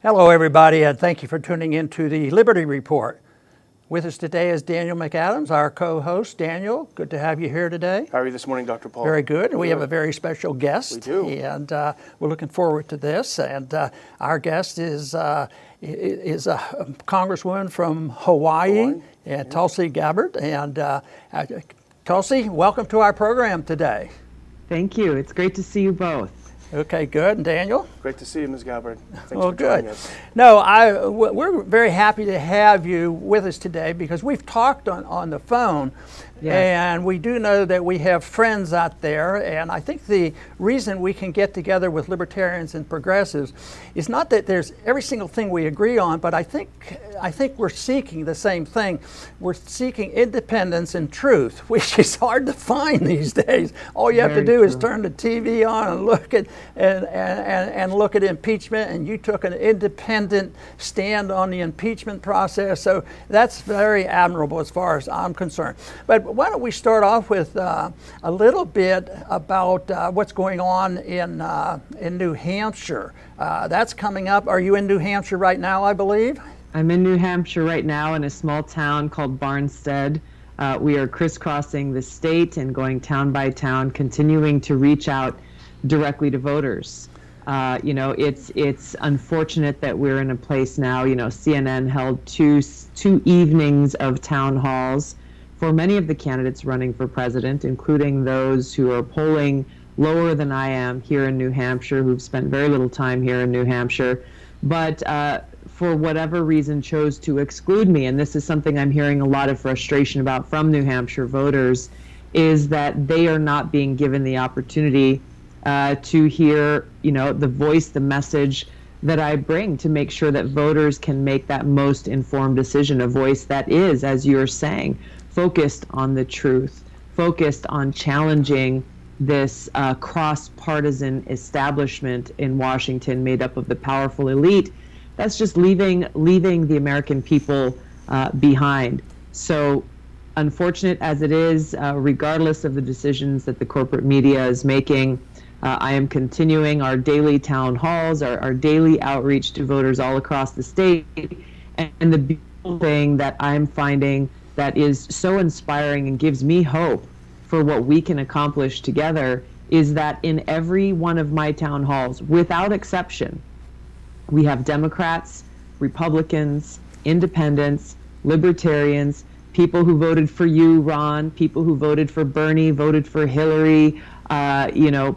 Hello, everybody, and thank you for tuning in to the Liberty Report. With us today is Daniel McAdams, our co-host. Daniel, good to have you here today. How are you this morning, Dr. Paul? Very good. And we have a very special guest. We do. And we're looking forward to this. And our guest is a congresswoman from Hawaii. And Tulsi Gabbard. And Tulsi, welcome to our program today. Thank you. It's great to see you both. Okay, good. And Daniel? Great to see you, Ms. Gabbard. Thanks Well, for joining good. us. No, we're very happy to have you with us today because we've talked on the phone. Yes. And we do know that we have friends out there, and I think the reason we can get together with libertarians and progressives is not that there's every single thing we agree on, but I think we're seeking the same thing. We're seeking independence and truth, which is hard to find these days. All you have to do is turn the TV on and look at and look at impeachment, and you took an independent stand on the impeachment process. So that's very admirable as far as I'm concerned. But why don't we start off with a little bit about what's going on in New Hampshire. That's coming up. Are you in New Hampshire right now, I believe? I'm in New Hampshire right now in a small town called Barnstead. We are crisscrossing the state and going town by town, continuing to reach out directly to voters. It's unfortunate that we're in a place now. CNN held two evenings of town halls for many of the candidates running for president, including those who are polling lower than I am here in New Hampshire, who've spent very little time here in New Hampshire, but for whatever reason chose to exclude me. And this is something I'm hearing a lot of frustration about from New Hampshire voters, is that they are not being given the opportunity to hear, the voice, the message that I bring to make sure that voters can make that most informed decision, a voice that is, as you're saying, focused on the truth, focused on challenging this cross-partisan establishment in Washington made up of the powerful elite that's just leaving the American people behind. So unfortunate as it is, regardless of the decisions that the corporate media is making, I am continuing our daily town halls, our daily outreach to voters all across the state. And the beautiful thing that I'm finding that is so inspiring and gives me hope for what we can accomplish together is that in every one of my town halls, without exception, we have Democrats, Republicans, independents, libertarians, people who voted for you, Ron, people who voted for Bernie, voted for Hillary,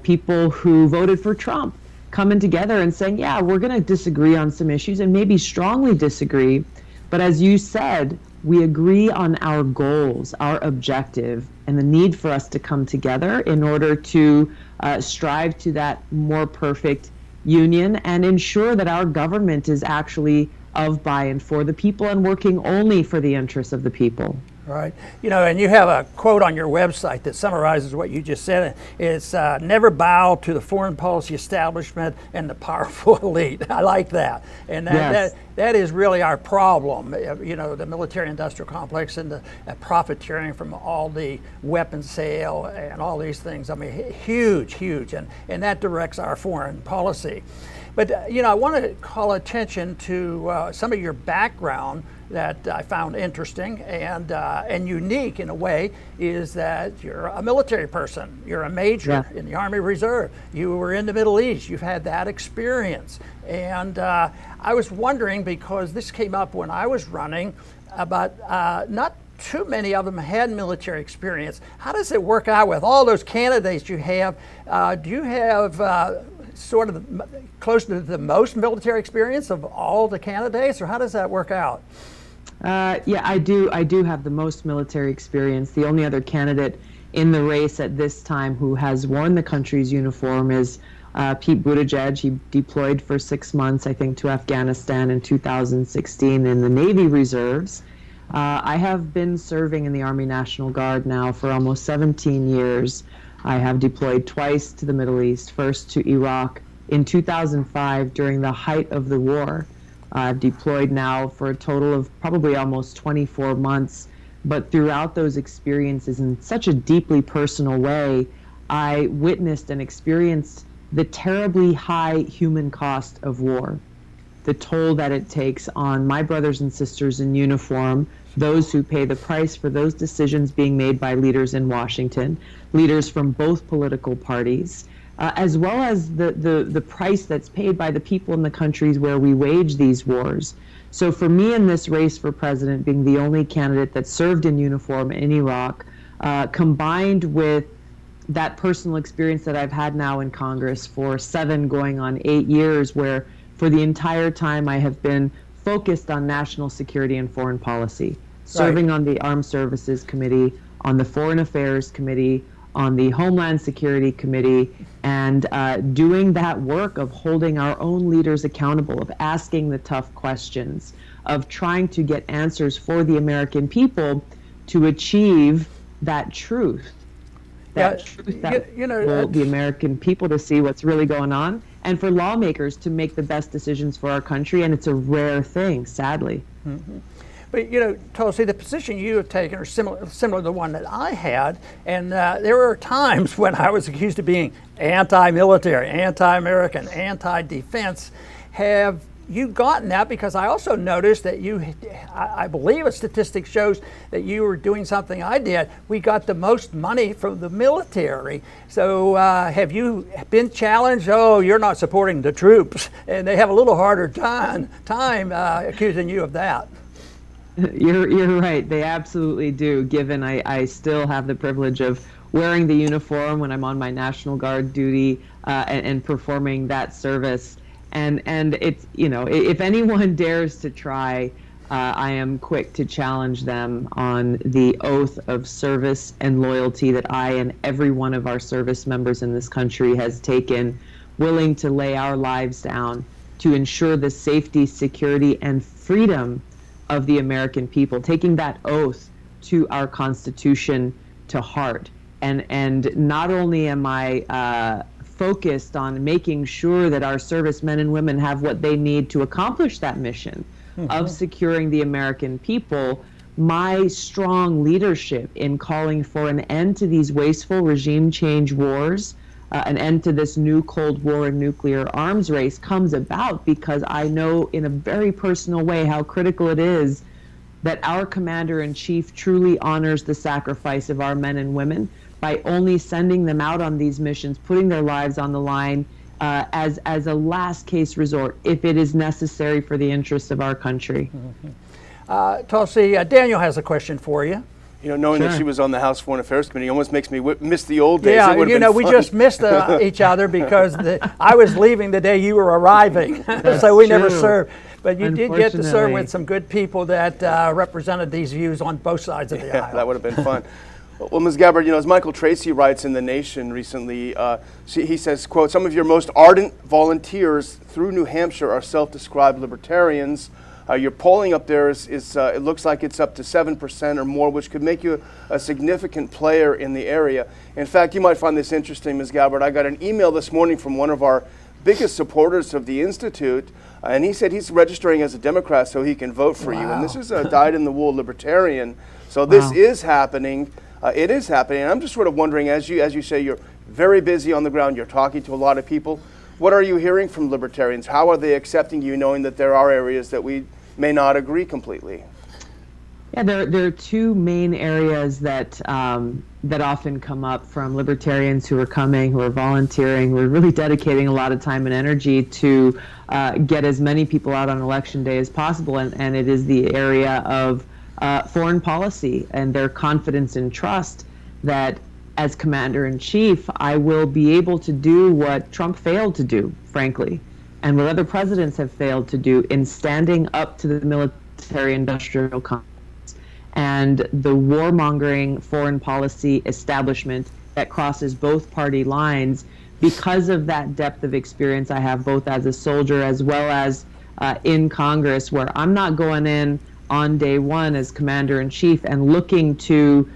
people who voted for Trump, coming together and saying, yeah, we're going to disagree on some issues and maybe strongly disagree. But as you said, we agree on our goals, our objective, and the need for us to come together in order to strive to that more perfect union and ensure that our government is actually of, by, and for the people and working only for the interests of the people. Right. And you have a quote on your website that summarizes what you just said. It's never bow to the foreign policy establishment and the powerful elite. I like that. And that is really our problem. The military-industrial complex and the profiteering from all the weapons sale and all these things. I mean, huge. And that directs our foreign policy. But, I want to call attention to some of your background that I found interesting and unique in a way, is that you're a military person. You're a major in the Army Reserve. You were in the Middle East. You've had that experience. And I was wondering, because this came up when I was running, about not too many of them had military experience. How does it work out with all those candidates you have? Do you have sort of close to the most military experience of all the candidates, or how does that work out? I do have the most military experience. The only other candidate in the race at this time who has worn the country's uniform is Pete Buttigieg. He deployed for 6 months, I think, to Afghanistan in 2016 in the Navy Reserves. I have been serving in the Army National Guard now for almost 17 years. I have deployed twice to the Middle East, first to Iraq in 2005 during the height of the war. I've deployed now for a total of probably almost 24 months, but throughout those experiences in such a deeply personal way, I witnessed and experienced the terribly high human cost of war. the toll that it takes on my brothers and sisters in uniform, those who pay the price for those decisions being made by leaders in Washington, leaders from both political parties, as well as the price that's paid by the people in the countries where we wage these wars. So for me in this race for president, being the only candidate that served in uniform in Iraq, combined with that personal experience that I've had now in Congress for 7 going on 8 years, where for the entire time I have been focused on national security and foreign policy, serving on the Armed Services Committee, on the Foreign Affairs Committee, on the Homeland Security Committee, and doing that work of holding our own leaders accountable, of asking the tough questions, of trying to get answers for the American people to achieve that truth. Truth that will the American people to see what's really going on, and for lawmakers to make the best decisions for our country. And it's a rare thing, sadly. Mm-hmm. But Tulsi, the position you have taken are similar to the one that I had, and there were times when I was accused of being anti-military, anti-American, anti-defense. Have you gotten that? Because I also noticed that I believe a statistic shows that you were doing something I did. We got the most money from the military. So have you been challenged? Oh, you're not supporting the troops, and they have a little harder time accusing you of that. You're right. They absolutely do, given I still have the privilege of wearing the uniform when I'm on my National Guard duty and performing that service. And it's, if anyone dares to try, I am quick to challenge them on the oath of service and loyalty that I and every one of our service members in this country has taken, willing to lay our lives down to ensure the safety, security, and freedom of the American people, taking that oath to our Constitution to heart. And not only am I focused on making sure that our servicemen and women have what they need to accomplish that mission of securing the American people, my strong leadership in calling for an end to these wasteful regime change wars, an end to this new Cold War and nuclear arms race comes about because I know in a very personal way how critical it is that our commander-in-chief truly honors the sacrifice of our men and women by only sending them out on these missions, putting their lives on the line as a last case resort if it is necessary for the interests of our country. Tulsi, Daniel has a question for you. Knowing that she was on the House Foreign Affairs Committee almost makes me miss the old days. Yeah, we just missed each other because I was leaving the day you were arriving, so we never served. But you did get to serve with some good people that represented these views on both sides of the aisle. That would have been fun. Well, Ms. Gabbard, as Michael Tracy writes in The Nation recently, he says, quote, "Some of your most ardent volunteers through New Hampshire are self-described libertarians. Your polling up there it looks like it's up to 7% or more, which could make you a significant player in the area. In fact, you might find this interesting, Ms. Gabbard. I got an email this morning from one of our biggest supporters of the Institute, and he said he's registering as a Democrat so he can vote for you. And this is a dyed-in-the-wool libertarian. So this is happening. It is happening. And I'm just sort of wondering, as you say, you're very busy on the ground. You're talking to a lot of people. What are you hearing from libertarians? How are they accepting you, knowing that there are areas that we may not agree completely? Yeah, there are two main areas that often come up from libertarians who are coming, who are volunteering, who are really dedicating a lot of time and energy to get as many people out on election day as possible, and it is the area of foreign policy and their confidence and trust that as commander-in-chief, I will be able to do what Trump failed to do, frankly, and what other presidents have failed to do in standing up to the military-industrial complex and the warmongering foreign policy establishment that crosses both party lines because of that depth of experience I have both as a soldier as well as in Congress, where I'm not going in on day one as commander-in-chief and looking to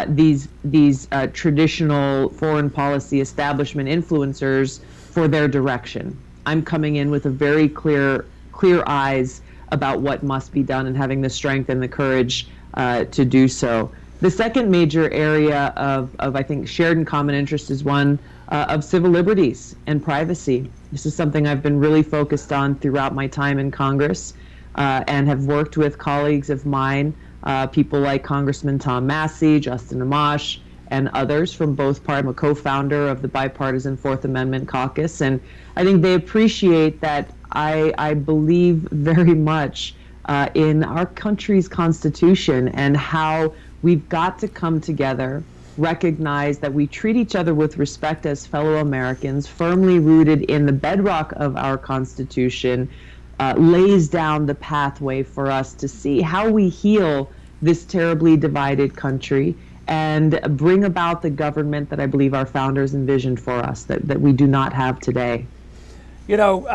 these traditional foreign policy establishment influencers for their direction. I'm coming in with a very clear eyes about what must be done and having the strength and the courage to do so. The second major area of I think shared and common interest is one of civil liberties and privacy. This is something I've been really focused on throughout my time in Congress, and have worked with colleagues of mine, people like Congressman Tom Massey, Justin Amash, and others from both parties. I'm a co-founder of the bipartisan Fourth Amendment Caucus, and I think they appreciate that I believe very much in our country's Constitution and how we've got to come together, recognize that we treat each other with respect as fellow Americans, firmly rooted in the bedrock of our Constitution, lays down the pathway for us to see how we heal this terribly divided country and bring about the government that I believe our founders envisioned for us, that we do not have today. You know,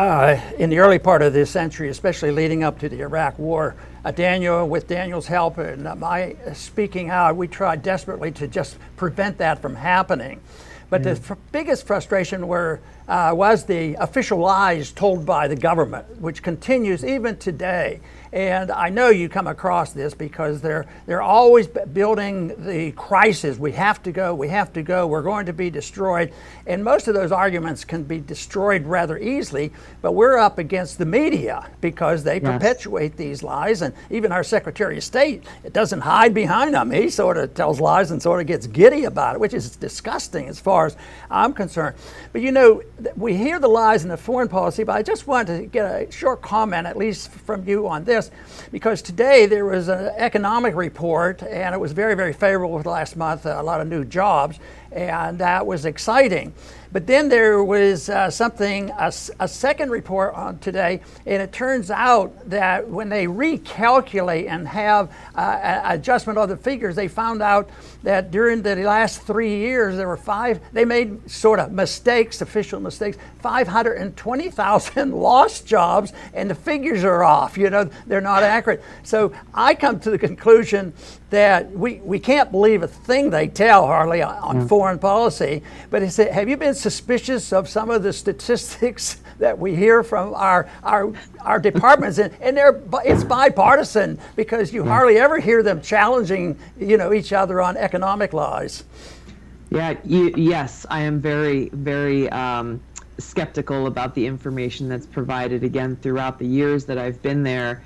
in the early part of this century, especially leading up to the Iraq War, with Daniel's help and my speaking out, we tried desperately to just prevent that from happening. But the biggest frustration was the official lies told by the government, which continues even today. And I know you come across this because they're always building the crisis. We have to go, we're going to be destroyed. And most of those arguments can be destroyed rather easily, but we're up against the media because they perpetuate these lies. And even our Secretary of State, it doesn't hide behind them. He sort of tells lies and sort of gets giddy about it, which is disgusting as far as I'm concerned. But you know, we hear the lies in the foreign policy, but I just wanted to get a short comment, at least from you, on this, because today there was an economic report, and it was very, very favorable for last month, a lot of new jobs, and that was exciting. But then there was a second report on today, and it turns out that when they recalculate and have adjustment of the figures, they found out that during the last 3 years, they made sort of mistakes, official mistakes, 520,000 lost jobs, and the figures are off, you know, they're not accurate. So I come to the conclusion that we can't believe a thing they tell hardly on foreign policy, but have you been suspicious of some of the statistics that we hear from our departments? And it's bipartisan because you hardly ever hear them challenging, you know, each other on economic lies. Yeah, yes, I am very, very skeptical about the information that's provided, again, throughout the years that I've been there.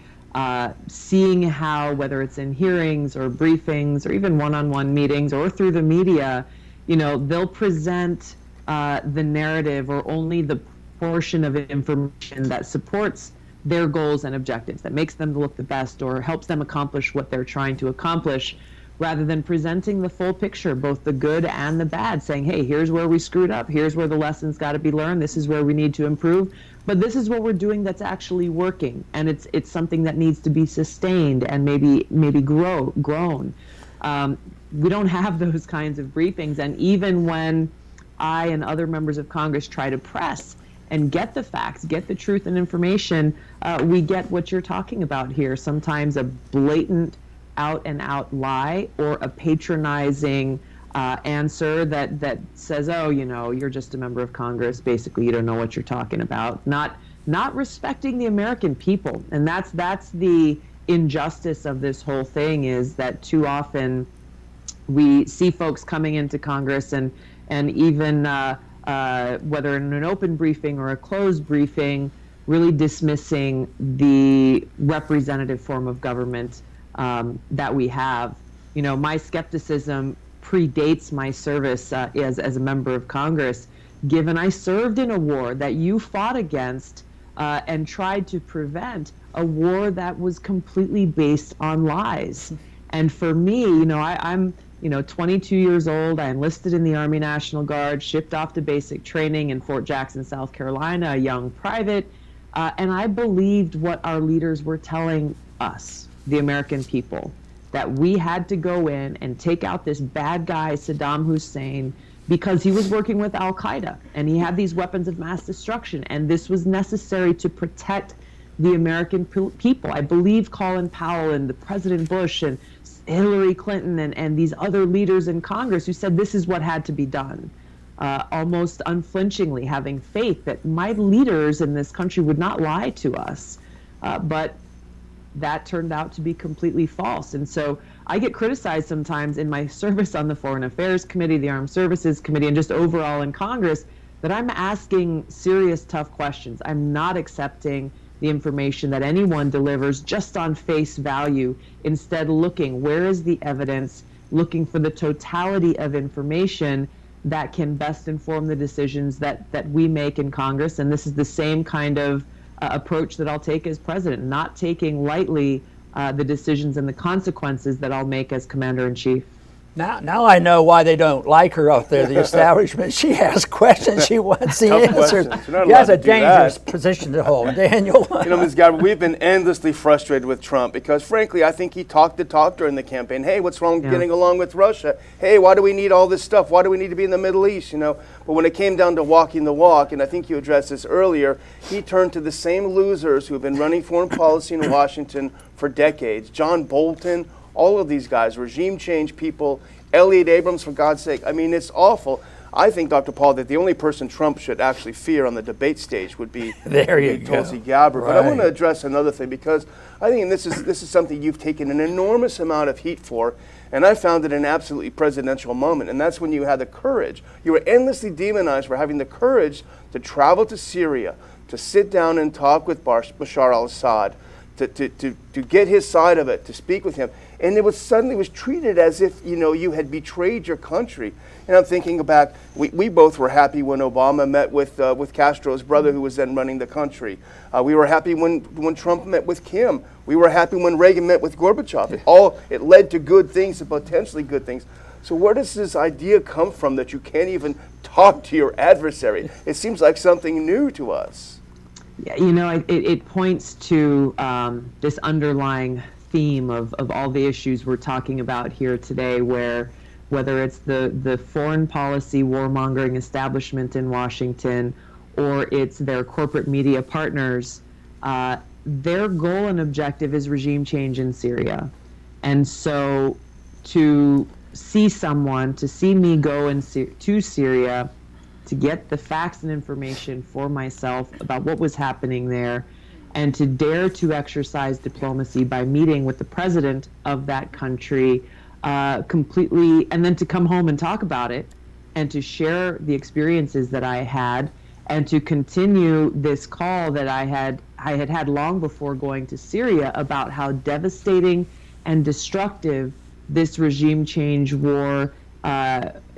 Seeing how, whether it's in hearings or briefings or even one-on-one meetings or through the media, you know, they'll present the narrative or only the portion of information that supports their goals and objectives, that makes them look the best or helps them accomplish what they're trying to accomplish, rather than presenting the full picture, both the good and the bad, saying, hey, here's where we screwed up, here's where the lessons got to be learned, this is where we need to improve, but this is what we're doing that's actually working, and it's something that needs to be sustained and maybe grown. We don't have those kinds of briefings, and even when I and other members of Congress try to press and get the facts, get the truth and information, we get what you're talking about here, sometimes a blatant out-and-out lie or a patronizing answer that says, oh, you know, you're just a member of Congress, basically you don't know what you're talking about, not respecting the American people. And that's the injustice of this whole thing, is that too often we see folks coming into Congress and even whether in an open briefing or a closed briefing, really dismissing the representative form of government that we have. You know, my skepticism predates my service as a member of Congress, given I served in a war that you fought against and tried to prevent, a war that was completely based on lies. And for me, you know, I'm 22 years old. I enlisted in the Army National Guard, shipped off to basic training in Fort Jackson, South Carolina, a young private, and I believed what our leaders were telling us, the American people, that we had to go in and take out this bad guy, Saddam Hussein, because he was working with Al-Qaeda and he had these weapons of mass destruction, and this was necessary to protect the American people. I believe Colin Powell and the President Bush and Hillary Clinton and these other leaders in Congress who said this is what had to be done, almost unflinchingly, having faith that my leaders in this country would not lie to us. But that turned out to be completely false. And so I get criticized sometimes in my service on the Foreign Affairs Committee, the Armed Services Committee, and just overall in Congress, that I'm asking serious, tough questions. I'm not accepting the information that anyone delivers just on face value. Instead, looking, where is the evidence, looking for the totality of information that can best inform the decisions that we make in Congress. And this is the same kind of approach that I'll take as president, not taking lightly the decisions and the consequences that I'll make as commander-in-chief. Now I know why they don't like her out there, the establishment. She asks questions, she wants the answers. That's a dangerous position to hold, Daniel. Ms. Gabbard, we've been endlessly frustrated with Trump because, frankly, I think he talked the talk during the campaign. Hey, what's wrong with getting along with Russia? Hey, why do we need all this stuff? Why do we need to be in the Middle East? But when it came down to walking the walk, and I think you addressed this earlier, he turned to the same losers who have been running foreign policy in Washington for decades. John Bolton, all of these guys, regime change people, Elliot Abrams, for God's sake. I mean, it's awful. I think, Dr. Paul, that the only person Trump should actually fear on the debate stage would be Tulsi Gabbard. Right. But I want to address another thing, because I think this is something you've taken an enormous amount of heat for, and I found it an absolutely presidential moment, and that's when you had the courage. You were endlessly demonized for having the courage to travel to Syria, to sit down and talk with Bashar al-Assad, to get his side of it, to speak with him. And it was suddenly was treated as if, you had betrayed your country. And I'm thinking back, we both were happy when Obama met with Castro's brother, who was then running the country. We were happy when Trump met with Kim. We were happy when Reagan met with Gorbachev. It led to good things and potentially good things. So where does this idea come from that you can't even talk to your adversary? It seems like something new to us. Yeah, it points to this underlying theme of all the issues we're talking about here today, where whether it's the foreign policy warmongering establishment in Washington or it's their corporate media partners, their goal and objective is regime change in Syria. And so to see me go to Syria to get the facts and information for myself about what was happening there, and to dare to exercise diplomacy by meeting with the president of that country completely, and then to come home and talk about it, and to share the experiences that I had, and to continue this call that I had long before going to Syria about how devastating and destructive this regime change war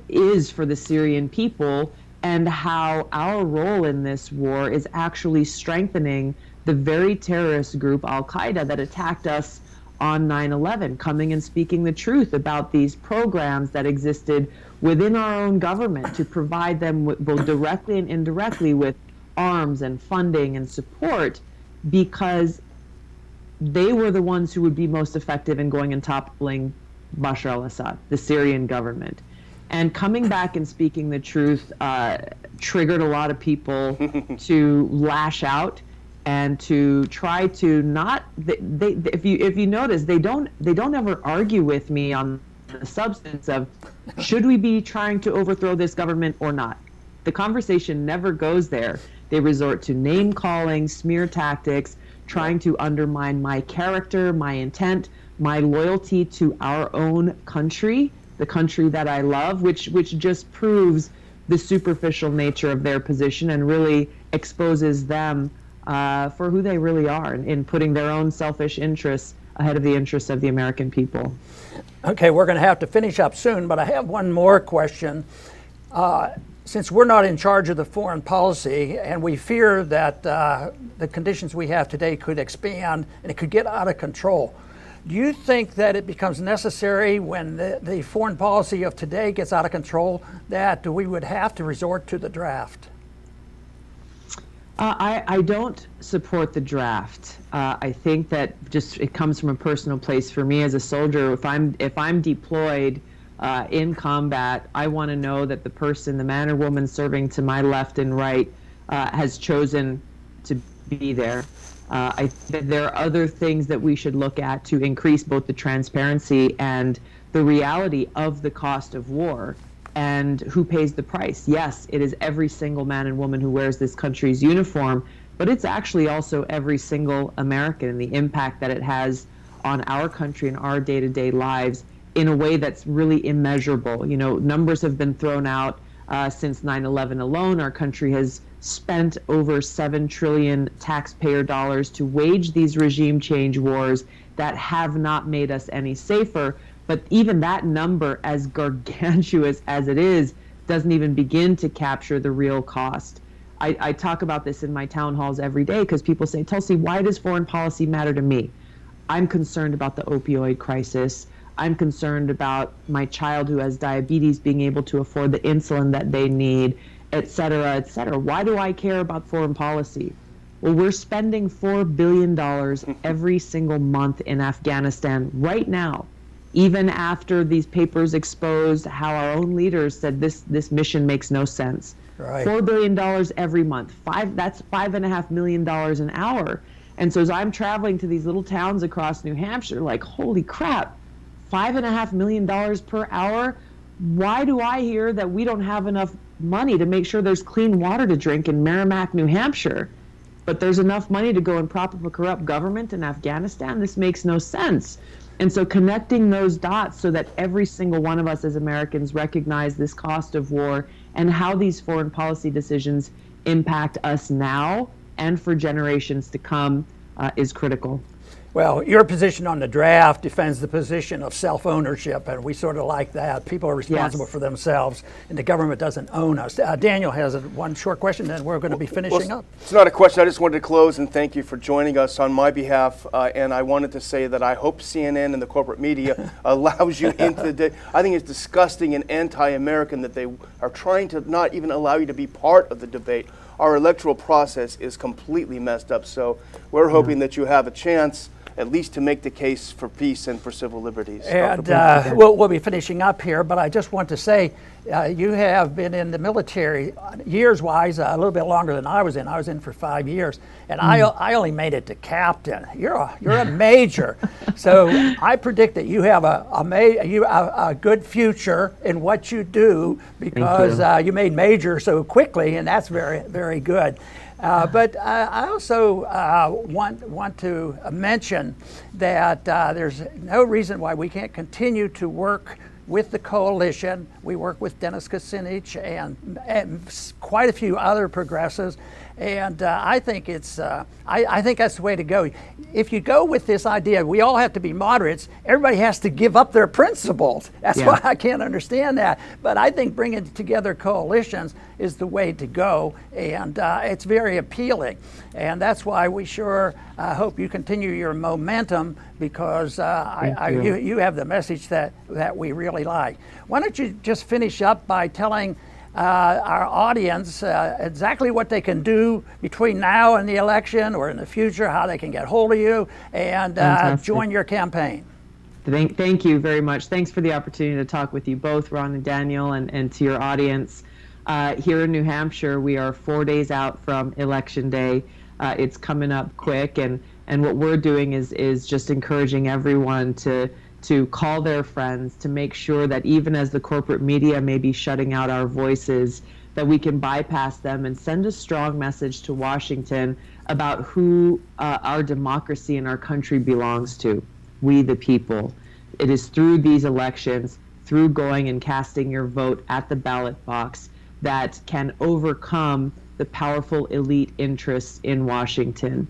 is for the Syrian people, and how our role in this war is actually strengthening the very terrorist group Al-Qaeda that attacked us on 9/11, coming and speaking the truth about these programs that existed within our own government to provide them both directly and indirectly with arms and funding and support, because they were the ones who would be most effective in going and toppling Bashar al-Assad, the Syrian government. And coming back and speaking the truth triggered a lot of people to lash out and to try to not. If you notice, they don't ever argue with me on the substance of should we be trying to overthrow this government or not. The conversation never goes there. They resort to name calling, smear tactics, trying to undermine my character, my intent, my loyalty to our own country, the country that I love, which just proves the superficial nature of their position and really exposes them for who they really are in putting their own selfish interests ahead of the interests of the American people. Okay, we're going to have to finish up soon, but I have one more question. Since we're not in charge of the foreign policy and we fear that the conditions we have today could expand and it could get out of control, do you think that it becomes necessary when the foreign policy of today gets out of control that we would have to resort to the draft? I don't support the draft. I think that just it comes from a personal place for me as a soldier. If I'm deployed in combat, I want to know that the person, the man or woman serving to my left and right, has chosen to be there. I think there are other things that we should look at to increase both the transparency and the reality of the cost of war and who pays the price. Yes, it is every single man and woman who wears this country's uniform but it's actually also every single American and the impact that it has on our country and our day-to-day lives in a way that's really immeasurable. You know, numbers have been thrown out since 9/11 alone. Our country has spent over 7 trillion taxpayer dollars to wage these regime change wars that have not made us any safer. But even that number, as gargantuous as it is, doesn't even begin to capture the real cost. I talk about this in my town halls every day because people say, Tulsi, why does foreign policy matter to me? I'm concerned about the opioid crisis. I'm concerned about my child who has diabetes being able to afford the insulin that they need, et cetera, et cetera. Why do I care about foreign policy? Well, we're spending $4 billion every single month in Afghanistan right now, even after these papers exposed how our own leaders said this mission makes no sense. Right. $4 billion every month. That's $5.5 million an hour. And so as I'm traveling to these little towns across New Hampshire, like, holy crap, $5.5 million per hour? Why do I hear that we don't have enough money to make sure there's clean water to drink in Merrimack, New Hampshire, but there's enough money to go and prop up a corrupt government in Afghanistan? This makes no sense. And so connecting those dots so that every single one of us as Americans recognize this cost of war and how these foreign policy decisions impact us now and for generations to come is critical. Well, your position on the draft defends the position of self-ownership, and we sort of like that. People are responsible for themselves, and the government doesn't own us. Daniel has one short question, and we're going to be finishing up. It's not a question. I just wanted to close and thank you for joining us on my behalf. And I wanted to say that I hope CNN and the corporate media allows you into the day. I think it's disgusting and anti-American that they are trying to not even allow you to be part of the debate. Our electoral process is completely messed up. So we're hoping that you have a chance at least to make the case for peace and for civil liberties. And we'll be finishing up here, but I just want to say you have been in the military years-wise a little bit longer than I was in. I was in for 5 years, and I only made it to captain. You're a major, so I predict that you have a good future in what you do because you made major so quickly, and that's very, very good. But I also want to mention that there's no reason why we can't continue to work with the coalition. We work with Dennis Kucinich and quite a few other progressives, and I think it's I think that's the way to go. If you go with this idea, we all have to be moderates. Everybody has to give up their principles. That's why I can't understand that. But I think bringing together coalitions is the way to go, and it's very appealing. And that's why we sure hope you continue your momentum because you have the message that we really like. Why don't you just finish up by telling our audience exactly what they can do between now and the election or in the future, how they can get hold of you and join your campaign. Thank you very much. Thanks for the opportunity to talk with you both, Ron and Daniel, and to your audience. Here in New Hampshire, we are 4 days out from Election Day. It's coming up quick, and what we're doing is just encouraging everyone to call their friends, to make sure that even as the corporate media may be shutting out our voices, that we can bypass them and send a strong message to Washington about who our democracy and our country belongs to, we the people. It is through these elections, through going and casting your vote at the ballot box, that can overcome the powerful elite interests in Washington.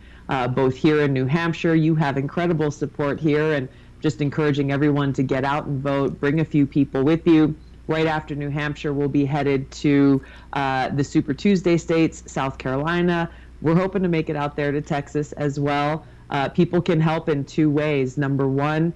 Both here in New Hampshire, you have incredible support here, and just encouraging everyone to get out and vote, bring a few people with you. Right after New Hampshire, we'll be headed to the Super Tuesday states, South Carolina. We're hoping to make it out there to Texas as well. People can help in 2 ways. Number one,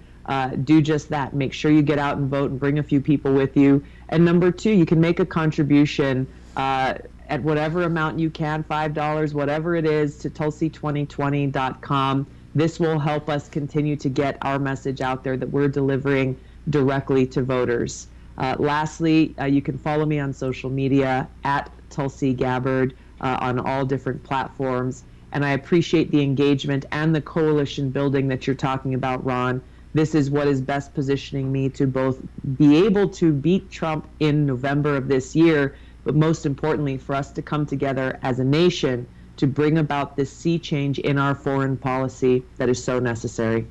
do just that. Make sure you get out and vote and bring a few people with you. And number 2, you can make a contribution at whatever amount you can, $5, whatever it is, to Tulsi2020.com. This will help us continue to get our message out there that we're delivering directly to voters. Lastly, you can follow me on social media at Tulsi Gabbard on all different platforms. And I appreciate the engagement and the coalition building that you're talking about, Ron. This is what is best positioning me to both be able to beat Trump in November of this year, but most importantly, for us to come together as a nation to bring about this sea change in our foreign policy that is so necessary.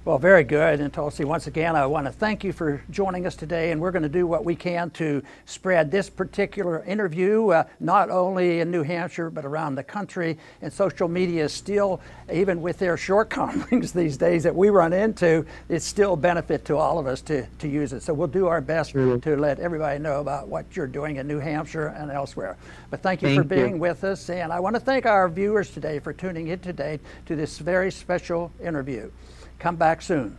Well, very good. And Tulsi, once again, I want to thank you for joining us today. And we're going to do what we can to spread this particular interview, not only in New Hampshire, but around the country. And social media is still, even with their shortcomings these days that we run into, it's still a benefit to all of us to use it. So we'll do our best to let everybody know about what you're doing in New Hampshire and elsewhere. But thank you for being with us. And I want to thank our viewers today for tuning in today to this very special interview. Come back soon.